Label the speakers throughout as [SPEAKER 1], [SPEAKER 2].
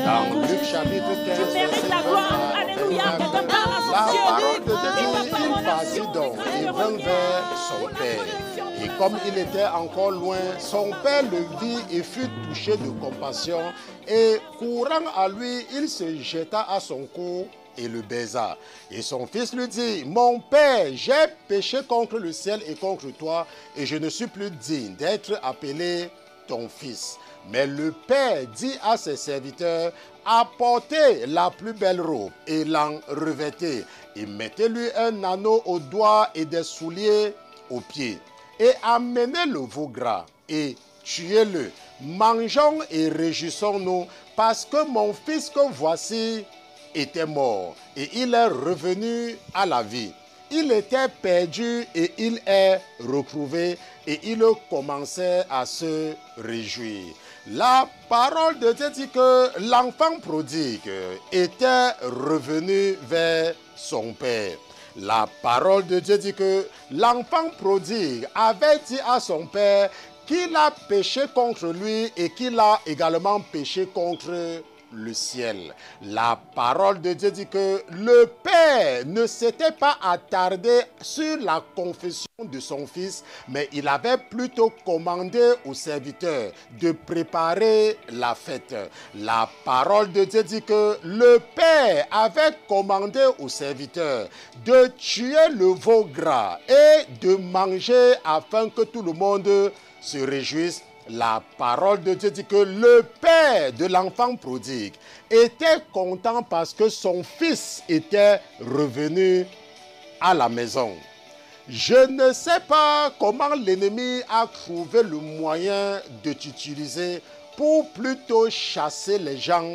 [SPEAKER 1] Dans Luc chapitre 15,
[SPEAKER 2] Tu mérites la gloire. Alléluia. Quelqu'un parle à
[SPEAKER 1] la
[SPEAKER 2] son Dieu.
[SPEAKER 1] parole de Dieu dit, il partit donc et vint vers son père. Et comme il était encore loin, son père le vit et fut touché de compassion. Et courant à lui, il se jeta à son cou et le baisa. Et son fils lui dit, mon père, j'ai péché contre le ciel et contre toi, et je ne suis plus digne d'être appelé ton fils. Mais le père dit à ses serviteurs, apportez la plus belle robe et l'en revêtez, et mettez-lui un anneau au doigt et des souliers aux pieds, et amenez le veau gras et tuez-le. Mangeons et réjouissons-nous, parce que mon fils que voici était mort, et il est revenu à la vie. Il était perdu et il est retrouvé, et il commençait à se réjouir. La parole de Dieu dit que l'enfant prodigue était revenu vers son père. La parole de Dieu dit que l'enfant prodigue avait dit à son père qu'il a péché contre lui et qu'il a également péché contre le ciel. La parole de Dieu dit que le père ne s'était pas attardé sur la confession de son fils, mais il avait plutôt commandé aux serviteurs de préparer la fête. La parole de Dieu dit que le père avait commandé aux serviteurs de tuer le veau gras et de manger afin que tout le monde se réjouisse. La parole de Dieu dit que le père de l'enfant prodigue était content parce que son fils était revenu à la maison. Je ne sais pas comment l'ennemi a trouvé le moyen de t'utiliser pour plutôt chasser les gens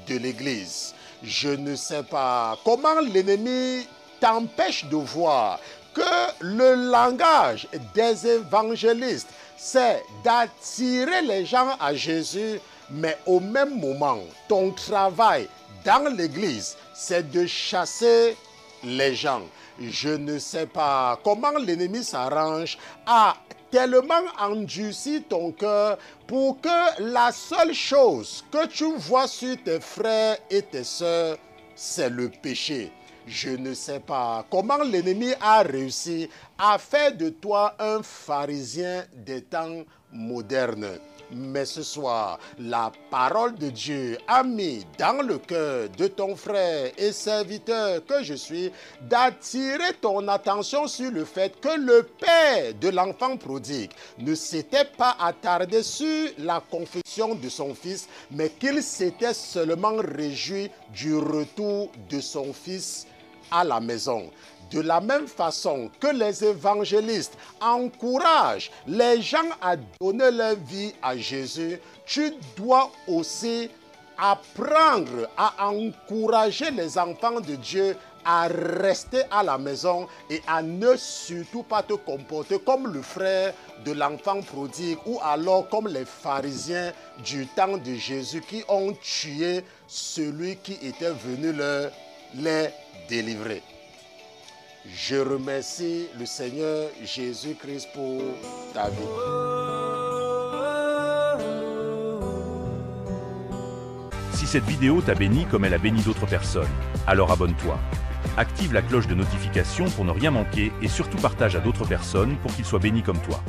[SPEAKER 1] de l'église. Je ne sais pas comment l'ennemi t'empêche de voir que le langage des évangélistes, c'est d'attirer les gens à Jésus, mais au même moment, ton travail dans l'église, c'est de chasser les gens. Je ne sais pas comment l'ennemi s'arrange à tellement endurci ton cœur pour que la seule chose que tu vois sur tes frères et tes sœurs, c'est le péché. Je ne sais pas comment l'ennemi a réussi à faire de toi un pharisien des temps modernes. Mais ce soir, la parole de Dieu a mis dans le cœur de ton frère et serviteur que je suis d'attirer ton attention sur le fait que le père de l'enfant prodigue ne s'était pas attardé sur la confession de son fils, mais qu'il s'était seulement réjoui du retour de son fils à la maison. De la même façon que les évangélistes encouragent les gens à donner leur vie à Jésus, tu dois aussi apprendre à encourager les enfants de Dieu à rester à la maison et à ne surtout pas te comporter comme le frère de l'enfant prodigue ou alors comme les pharisiens du temps de Jésus qui ont tué celui qui était venu les délivrer. Je remercie le Seigneur Jésus-Christ pour ta vie.
[SPEAKER 3] Si cette vidéo t'a béni comme elle a béni d'autres personnes, alors abonne-toi. Active la cloche de notification pour ne rien manquer et surtout partage à d'autres personnes pour qu'ils soient bénis comme toi.